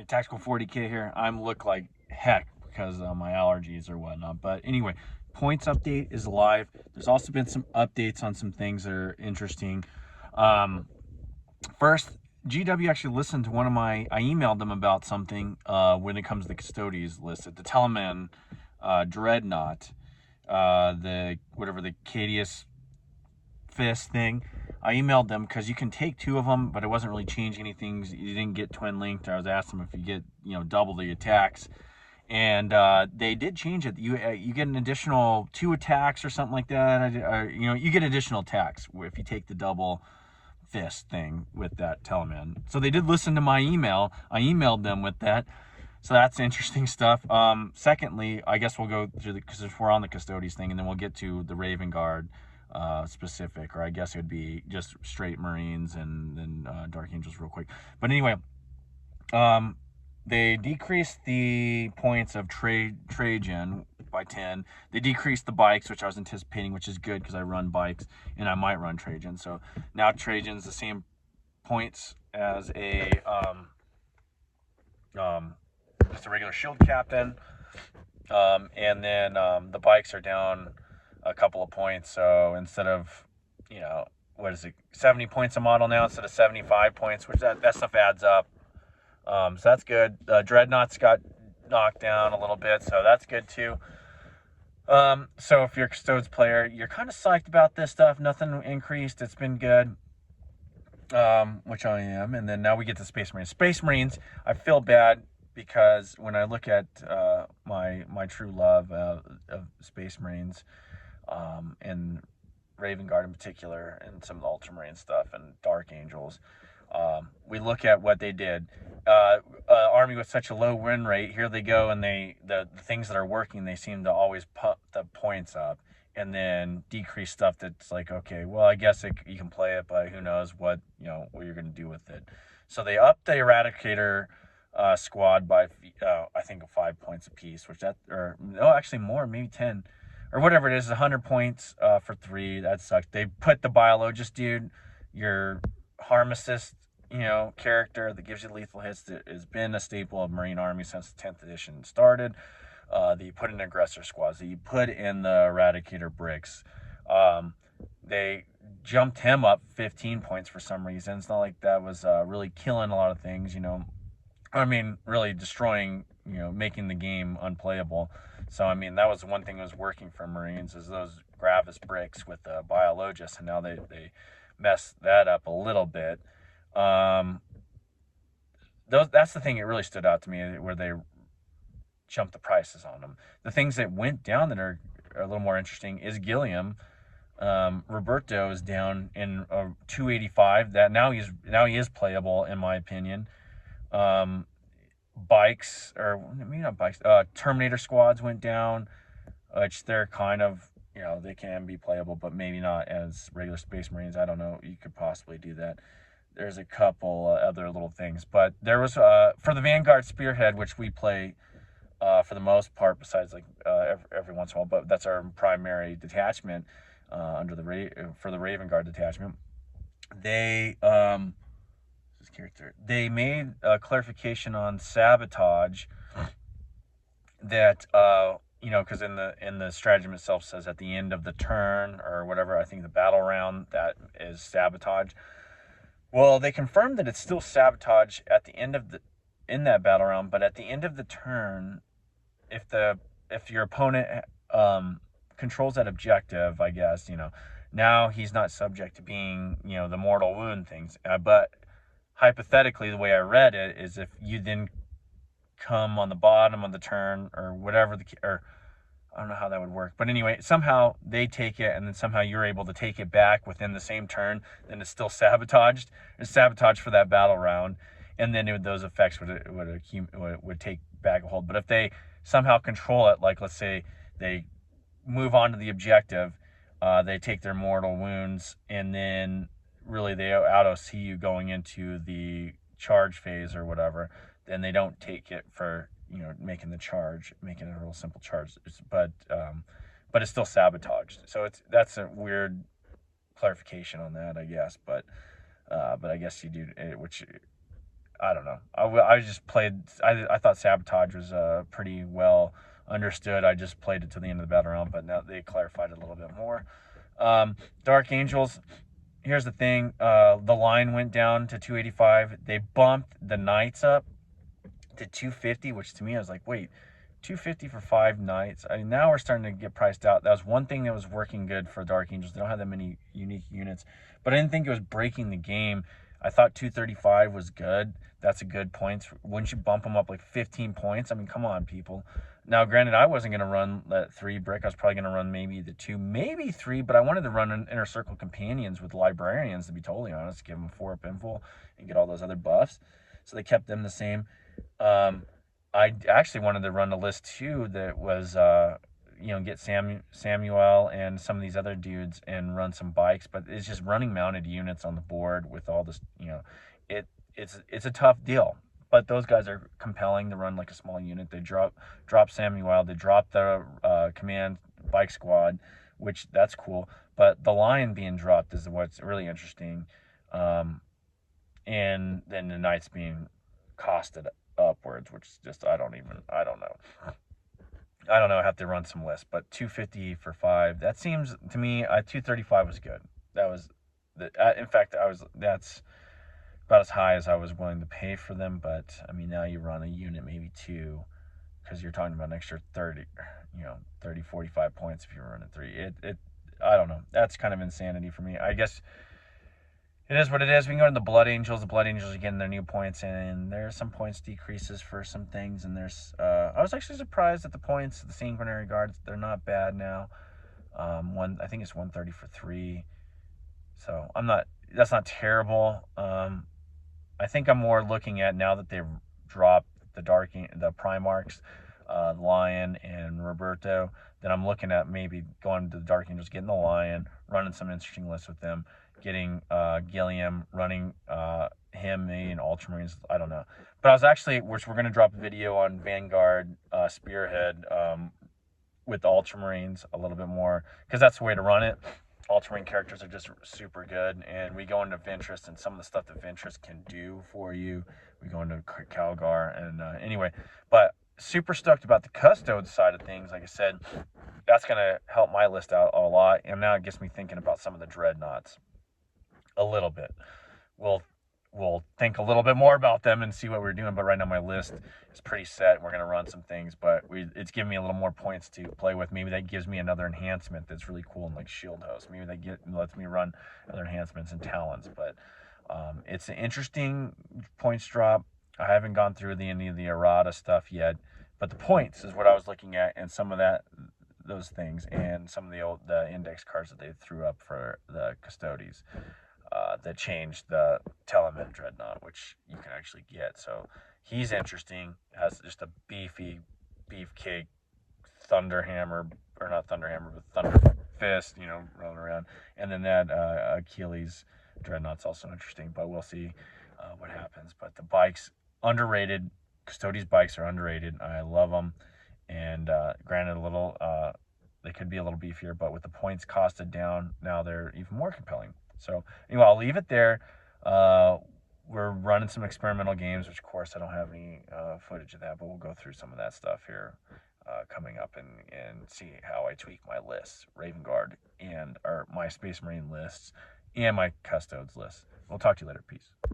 Tactical 40K here. I'm look like heck because of my allergies or whatnot. But anyway, points update is live. There's also been some updates on some things that are interesting. Um, First, GW actually listened to one of I emailed them about something when it comes to the custodies listed. The Telemann Dreadnought, the Cadius Fist thing. I emailed them because you can take two of them, but it wasn't really changing anything. You didn't get twin linked. I was asking them if you get double the attacks, and they did change it. You get an additional 2 attacks or something like that. You get additional attacks if you take the double fist thing with that Telemann. So they did listen to my email. I emailed them with that. So that's interesting stuff. Secondly, I guess we'll go through because we're on the Custodes thing, and then we'll get to the Raven Guard specific, or I guess it would be just straight Marines and then Dark Angels real quick. But anyway, they decreased the points of Trajan by 10. They decreased the bikes, which I was anticipating, which is good because I run bikes and I might run Trajan. So now Trajan's the same points as just a regular shield captain. And then the bikes are down a couple of points. So instead of, what is it, 70 points a model now instead of 75 points, which that stuff adds up. So that's good. Dreadnoughts got knocked down a little bit, so that's good too. So if you're a Custodes player, you're kind of psyched about this stuff. Nothing increased. It's been good, which I am. And then now we get to Space Marines. Space Marines, I feel bad because when I look at my true love of Space Marines, and Raven Guard in particular, and some of the Ultramarine stuff and Dark Angels, we look at what they did. Army with such a low win rate, here they go, and the things that are working, they seem to always pump the points up, and then decrease stuff that's like, okay, well, I guess you can play it, but who knows what what you're going to do with it. So they upped the Eradicator squad by I think 5 points apiece, actually more, maybe 10 or whatever it is, 100 points for 3. That sucked. They put the Biologist dude, your harm assist character that gives you lethal hits, that has been a staple of Marine Army since the 10th edition started, that you put in aggressor squads, that you put in the Eradicator bricks. They jumped him up 15 points for some reason. It's not like that was really killing a lot of things, I mean, really destroying, making the game unplayable. So, I mean, that was one thing that was working for Marines, is those Gravis bricks with the Biologists, and now they messed that up a little bit. That's the thing that really stood out to me, where they jumped the prices on them. The things that went down that are a little more interesting is Gilliam. Roberto is down in 285. That now he is playable, in my opinion. Bikes, or maybe not bikes, Terminator squads went down, which they're kind of, they can be playable, but maybe not as regular Space Marines. I don't know. You could possibly do that. There's a couple other little things, but there was for the Vanguard Spearhead, which we play for the most part, besides like every once in a while, but that's our primary detachment for the Raven Guard detachment. They they made a clarification on sabotage, that because in the stratagem itself says at the end of the turn or whatever, I think the battle round, that is sabotage. Well, they confirmed that it's still sabotage at the end of in that battle round, but at the end of the turn, if your opponent controls that objective, I guess, now he's not subject to being, the mortal wound things. But hypothetically, the way I read it is, if you then come on the bottom of the turn or whatever, or I don't know how that would work, but anyway, somehow they take it, and then somehow you're able to take it back within the same turn, then it's still sabotaged. It's sabotaged for that battle round, and then those effects would take back a hold. But if they somehow control it, like let's say they move on to the objective, they take their mortal wounds, and then really they auto-see you going into the charge phase or whatever, then they don't take it for making the charge, making it a real simple charge. But it's still sabotaged. So that's a weird clarification on that, I guess. But I guess you do, which I don't know. I just played. I thought Sabotage was pretty well understood. I just played it to the end of the battle round, but now they clarified it a little bit more. Dark Angels. Here's the thing. The line went down to 285. They bumped the Knights up to 250, which to me I was like, wait, 250 for 5 Knights. I mean, now we're starting to get priced out. That was one thing that was working good for Dark Angels. They don't have that many unique units, but I didn't think it was breaking the game. I thought 235 was good. That's a good points. Wouldn't you bump them up like 15 points? I mean, come on, people. Now, granted, I wasn't going to run that 3 brick. I was probably going to run maybe the 2, maybe 3, but I wanted to run an Inner Circle Companions with Librarians, to be totally honest, give them 4 up info and get all those other buffs. So they kept them the same. I actually wanted to run a list too that was, get Samuel and some of these other dudes and run some bikes, but it's just running mounted units on the board with all this, it's a tough deal. But those guys are compelling to run like a small unit. They drop Samuel, they drop the command bike squad, which that's cool. But the Lion being dropped is what's really interesting. And then the Knights being costed upwards, which is just I don't know. I have to run some lists, but 250 for 5. That seems to me 235 was good. That was in fact that's about as high as I was willing to pay for them. But I mean, now you run a unit, maybe 2, because you're talking about an extra 30, 45 points if you're running 3. I don't know. That's kind of insanity for me. I guess it is what it is. We can go to the Blood Angels. The Blood Angels are getting their new points, and there's some points decreases for some things. And there's, I was actually surprised at the points. The Sanguinary Guards, they're not bad now. I think it's 130 for 3. So that's not terrible. I think I'm more looking at, now that they've dropped the Primarchs, Lion and Roberto, then I'm looking at maybe going to the Dark Angels, getting the Lion, running some interesting lists with them, getting Gilliam, running him, me, and Ultramarines. I don't know. But I was actually, we're going to drop a video on Vanguard Spearhead with the Ultramarines a little bit more, because that's the way to run it. Ultramarine characters are just super good, and we go into Ventress and some of the stuff that Ventress can do for you. We go into Calgar, and anyway, but super stoked about the Custodes side of things. Like I said, that's going to help my list out a lot, and now it gets me thinking about some of the Dreadnoughts a little bit. We'll think a little bit more about them and see what we're doing, but right now my list is pretty set. We're going to run some things, but it's giving me a little more points to play with. Maybe that gives me another enhancement that's really cool in like Shield Host. Maybe that lets me run other enhancements and Talons, but it's an interesting points drop. I haven't gone through any of the errata stuff yet, but the points is what I was looking at, and some of those things, and some of the index cards that they threw up for the Custodes. That changed the Telemet Dreadnought, which you can actually get. So he's interesting. Has just a beefcake Thunderhammer, or not Thunderhammer, but Thunder Fist, rolling around. And then that Achilles Dreadnought's also interesting, but we'll see what happens. But the bikes, underrated. Custodes bikes are underrated. I love them. And granted, they could be a little beefier, but with the points costed down, now they're even more compelling. So anyway, I'll leave it there. We're running some experimental games, which of course I don't have any footage of that, but we'll go through some of that stuff here coming up and see how I tweak my lists, Raven Guard or my Space Marine lists and my Custodes lists. We'll talk to you later. Peace.